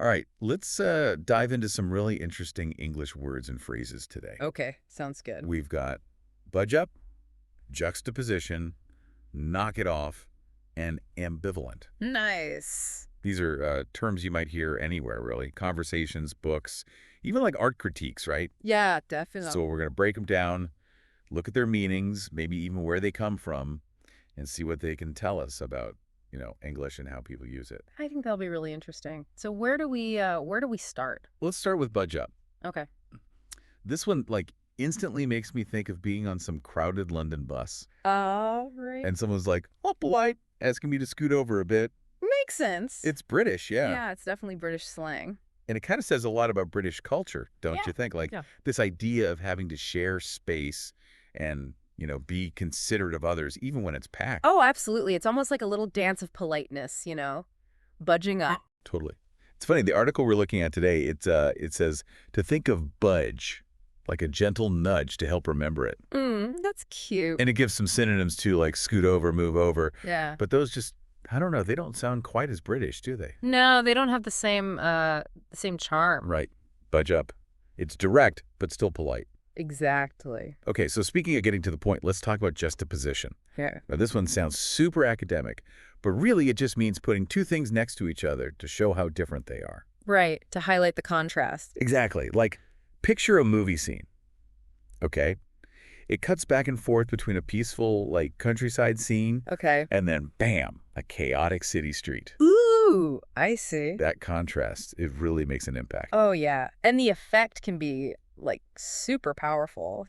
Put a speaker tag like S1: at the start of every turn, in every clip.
S1: All right, let's dive into some really interesting English words and phrases today.
S2: Okay, sounds good.
S1: We've got budge up, juxtaposition, knock it off, and ambivalent.
S2: Nice.
S1: These are terms you might hear anywhere, really. Conversations, books, even like art critiques, right?
S2: Yeah,
S1: So
S2: definitely.
S1: we're going to break them down, look at their meanings, maybe even where they come from, and see what they can tell us about, English and how people use it.
S2: I think that'll be really interesting. So where do we start?
S1: Let's start with budge up.
S2: Okay.
S1: This one, like, instantly makes me think of being on some crowded London bus.
S2: All right.
S1: And someone's like, all polite, asking me to scoot over a bit.
S2: Makes sense.
S1: It's British, yeah.
S2: Yeah, it's definitely British slang.
S1: And it kind of says a lot about British culture, don't
S2: Yeah.
S1: you think? Like,
S2: Yeah.
S1: this idea of having to share space and, be considerate of others, even when it's packed.
S2: Oh, absolutely. It's almost like a little dance of politeness, budging up.
S1: Totally. It's funny, the article we're looking at today, it says to think of budge, like a gentle nudge to help remember it.
S2: That's cute.
S1: And it gives some synonyms too, like scoot over, move over.
S2: Yeah.
S1: But those just, I don't know, they don't sound quite as British, do they?
S2: No, they don't have the same charm.
S1: Right. Budge up. It's direct, but still polite.
S2: Exactly.
S1: Okay, so speaking of getting to the point, let's talk about juxtaposition.
S2: Yeah.
S1: Now, this one sounds super academic, but really it just means putting two things next to each other to show how different they are.
S2: Right, to highlight the contrast.
S1: Exactly. Like, picture a movie scene, okay? It cuts back and forth between a peaceful, like, countryside scene
S2: Okay.
S1: and then, bam, a chaotic city street.
S2: Ooh, I see.
S1: That contrast, it really makes an impact.
S2: Oh, yeah. And the effect can be like super powerful.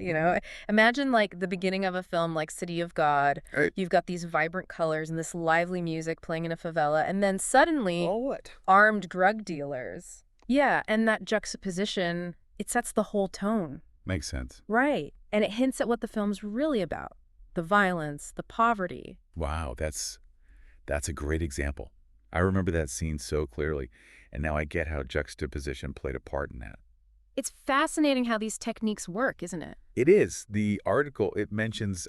S2: Imagine like the beginning of a film like City of God.
S1: Right.
S2: You've got these vibrant colors and this lively music playing in a favela, and then suddenly
S1: what?
S2: armed drug dealers. Yeah, and that juxtaposition, it sets the whole tone.
S1: Makes sense.
S2: Right. And it hints at what the film's really about. The violence, the poverty.
S1: Wow, that's a great example. I remember that scene so clearly, and now I get how juxtaposition played a part in that.
S2: It's fascinating how these techniques work, isn't it?
S1: It is. The article, it mentions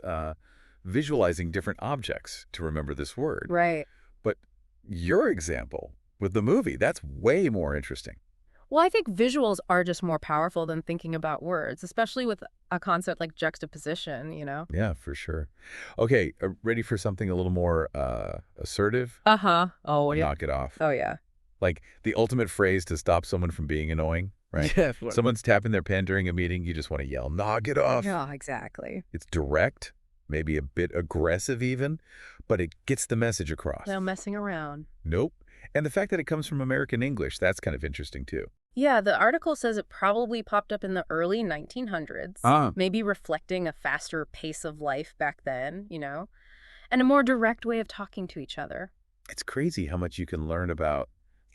S1: visualizing different objects to remember this word.
S2: Right.
S1: But your example with the movie, that's way more interesting.
S2: Well, I think visuals are just more powerful than thinking about words, especially with a concept like juxtaposition.
S1: Yeah, for sure. Okay, ready for something a little more assertive?
S2: Uh-huh. Oh, yeah.
S1: Knock it off.
S2: Oh, yeah.
S1: Like the ultimate phrase to stop someone from being annoying, right?
S2: Yeah.
S1: Someone's tapping their pen during a meeting, you just want to yell, knock it off.
S2: Yeah, exactly.
S1: It's direct, maybe a bit aggressive even, but it gets the message across.
S2: No messing around.
S1: Nope. And the fact that it comes from American English, that's kind of interesting too.
S2: Yeah, the article says it probably popped up in the early 1900s, maybe reflecting a faster pace of life back then, and a more direct way of talking to each other.
S1: It's crazy how much you can learn about,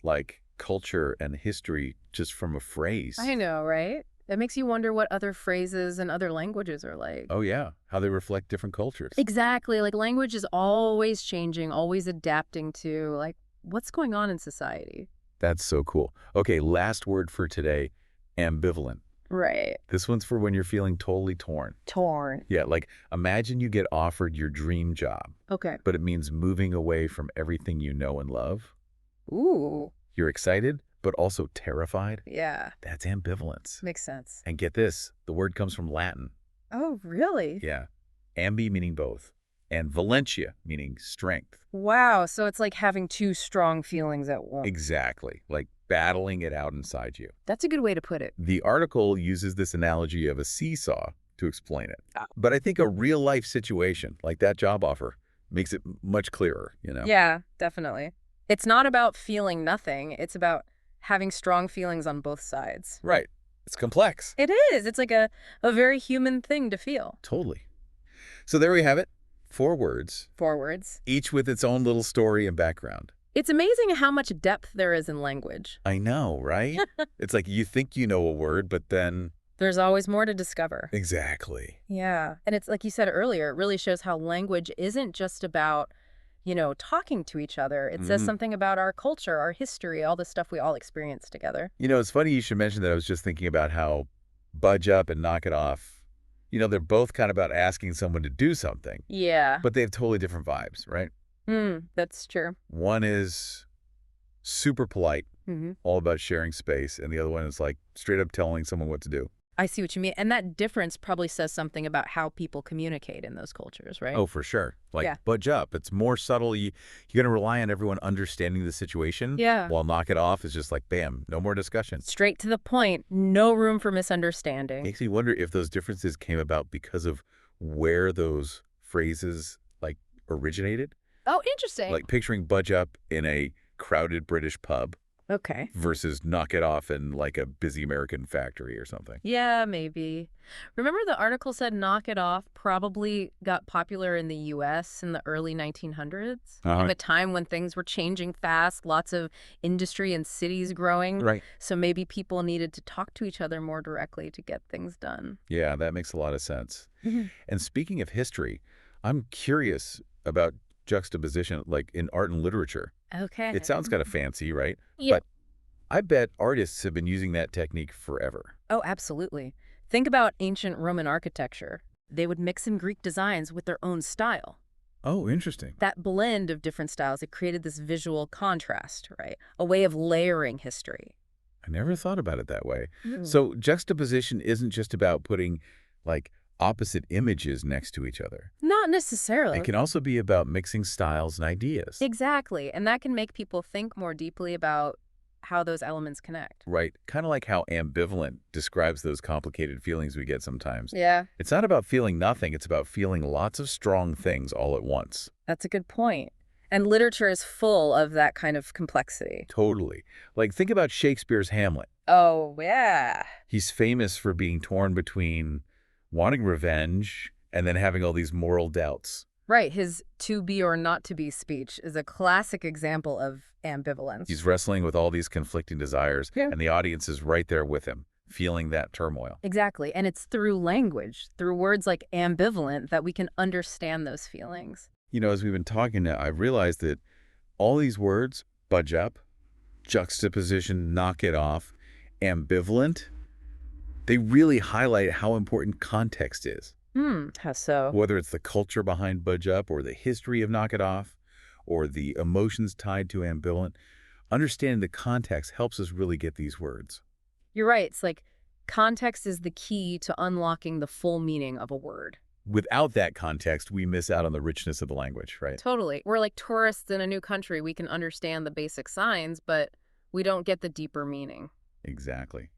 S1: like, culture and history just from a phrase.
S2: I know, right? It makes you wonder what other phrases and other languages are like.
S1: Oh, yeah. How they reflect different cultures.
S2: Exactly. Like language is always changing, always adapting to, like, what's going on in society.
S1: That's so cool. Okay, last word for today, ambivalent.
S2: Right.
S1: This one's for when you're feeling totally torn.
S2: Torn.
S1: Yeah, like imagine you get offered your dream job,
S2: Okay.
S1: but it means moving away from everything you know and love.
S2: Ooh.
S1: You're excited, but also terrified.
S2: Yeah.
S1: That's ambivalence.
S2: Makes sense.
S1: And get this, the word comes from Latin.
S2: Oh, really?
S1: Yeah. Ambi meaning both, and valentia meaning strength.
S2: Wow. So it's like having two strong feelings at once.
S1: Exactly, like battling it out inside you.
S2: That's a good way to put it.
S1: The article uses this analogy of a seesaw to explain it.
S2: Ah.
S1: But I think a real-life situation, like that job offer, makes it much clearer.
S2: Yeah, definitely. It's not about feeling nothing. It's about having strong feelings on both sides.
S1: Right. It's complex.
S2: It is. It's like a very human thing to feel.
S1: Totally. So there we have it. 4 words,
S2: Forwards.
S1: each with its own little story and background.
S2: It's amazing how much depth there is in language.
S1: I know, right? It's like you think you know a word, but then...
S2: There's always more to discover.
S1: Exactly.
S2: Yeah. And it's like you said earlier, it really shows how language isn't just about, talking to each other. It says something about our culture, our history, all the stuff we all experience together.
S1: It's funny you should mention that. I was just thinking about how budge up and knock it off, they're both kind of about asking someone to do something,
S2: Yeah.
S1: but they have totally different vibes, right?
S2: That's true.
S1: One is super polite, all about sharing space, and the other one is like straight up telling someone what to do.
S2: I see what you mean. And that difference probably says something about how people communicate in those cultures, right?
S1: Oh, for sure. Like,
S2: Yeah.
S1: budge up. It's more subtle. You're going to rely on everyone understanding the situation.
S2: Yeah.
S1: While knock it off is just like, bam, no more discussion.
S2: Straight to the point. No room for misunderstanding.
S1: Makes me wonder if those differences came about because of where those phrases, like, originated.
S2: Oh, interesting.
S1: Like picturing budge up in a crowded British pub
S2: Okay.
S1: versus knock it off in, like, a busy American factory or something.
S2: Yeah, maybe. Remember the article said knock it off probably got popular in the U.S. in the early 1900s?
S1: Uh-huh.
S2: At a time when things were changing fast, lots of industry and cities growing.
S1: Right.
S2: So maybe people needed to talk to each other more directly to get things done.
S1: Yeah, that makes a lot of sense. And speaking of history, I'm curious about juxtaposition, like in art and literature.
S2: Okay.
S1: It sounds kind of fancy, right?
S2: Yeah.
S1: But I bet artists have been using that technique forever.
S2: Oh, absolutely. Think about ancient Roman architecture. They would mix in Greek designs with their own style.
S1: Oh, interesting.
S2: That blend of different styles, it created this visual contrast, right? A way of layering history.
S1: I never thought about it that way. So juxtaposition isn't just about putting, like, opposite images next to each other.
S2: Not necessarily.
S1: It can also be about mixing styles and ideas.
S2: Exactly. And that can make people think more deeply about how those elements connect.
S1: Right. Kind of like how ambivalent describes those complicated feelings we get sometimes.
S2: Yeah,
S1: It's not about feeling nothing. It's about feeling lots of strong things all at once.
S2: that's a good point. And literature is full of that kind of complexity.
S1: Totally. Like, think about Shakespeare's Hamlet.
S2: Oh, yeah.
S1: He's famous for being torn between wanting revenge and then having all these moral doubts.
S2: Right. His to be or not to be speech is a classic example of ambivalence.
S1: He's wrestling with all these conflicting desires,
S2: Yeah.
S1: and the audience is right there with him, feeling that turmoil.
S2: Exactly. And it's through language, through words like ambivalent, that we can understand those feelings.
S1: You know, as we've been talking now, I've realized that all these words, budge up, juxtaposition, knock it off, ambivalent, they really highlight how important context is.
S2: How so?
S1: Whether it's the culture behind budge up or the history of knock it off or the emotions tied to ambivalent, understanding the context helps us really get these words.
S2: You're right. It's like context is the key to unlocking the full meaning of a word.
S1: Without that context, we miss out on the richness of the language, right?
S2: Totally. We're like tourists in a new country. We can understand the basic signs, but we don't get the deeper meaning.
S1: Exactly.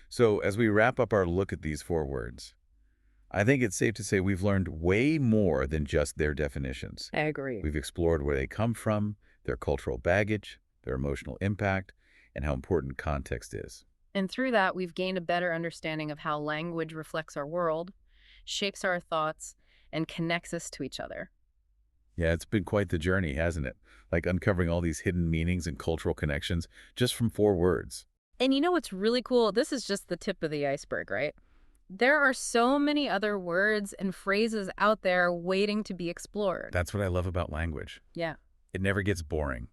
S1: So as we wrap up our look at these 4 words, I think it's safe to say we've learned way more than just their definitions.
S2: I agree.
S1: We've explored where they come from, their cultural baggage, their emotional impact, and how important context is.
S2: And through that, we've gained a better understanding of how language reflects our world, shapes our thoughts, and connects us to each other.
S1: Yeah, it's been quite the journey, hasn't it? Like uncovering all these hidden meanings and cultural connections just from 4 words.
S2: And you know what's really cool? This is just the tip of the iceberg, right? There are so many other words and phrases out there waiting to be explored.
S1: That's what I love about language.
S2: Yeah.
S1: It never gets boring.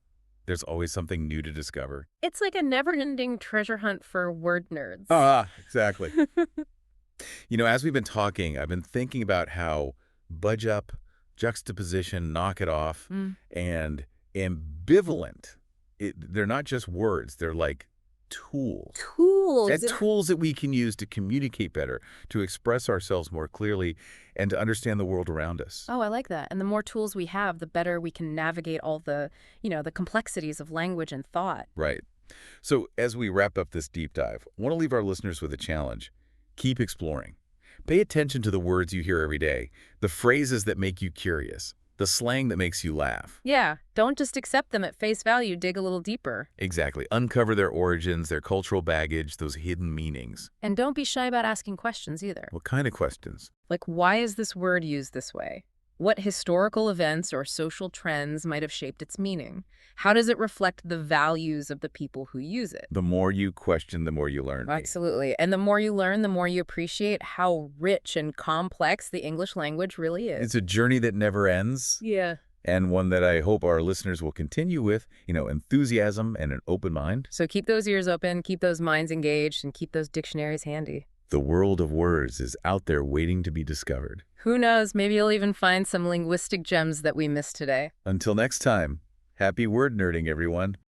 S1: There's always something new to discover.
S2: It's like a never-ending treasure hunt for word nerds.
S1: Exactly. You know, as we've been talking, I've been thinking about how budge up, juxtaposition, knock it off, and ambivalent, they're not just words. They're like tools.
S2: Tools.
S1: And tools that we can use to communicate better, to express ourselves more clearly, and to understand the world around us.
S2: Oh, I like that. And the more tools we have, the better we can navigate all the, the complexities of language and thought.
S1: Right. So as we wrap up this deep dive, I want to leave our listeners with a challenge. Keep exploring. Pay attention to the words you hear every day, the phrases that make you curious, the slang that makes you laugh.
S2: Yeah, don't just accept them at face value, dig a little deeper.
S1: Exactly. Uncover their origins, their cultural baggage, those hidden meanings.
S2: And don't be shy about asking questions either.
S1: What kind of questions?
S2: Like, why is this word used this way? What historical events or social trends might have shaped its meaning? How does it reflect the values of the people who use it?
S1: The more you question, the more you learn.
S2: Absolutely. And the more you learn, the more you appreciate how rich and complex the English language really is.
S1: It's a journey that never ends.
S2: Yeah.
S1: And one that I hope our listeners will continue with, enthusiasm and an open mind.
S2: So keep those ears open, keep those minds engaged, and keep those dictionaries handy.
S1: The world of words is out there waiting to be discovered.
S2: Who knows, maybe you'll even find some linguistic gems that we missed today.
S1: Until next time, happy word nerding, everyone.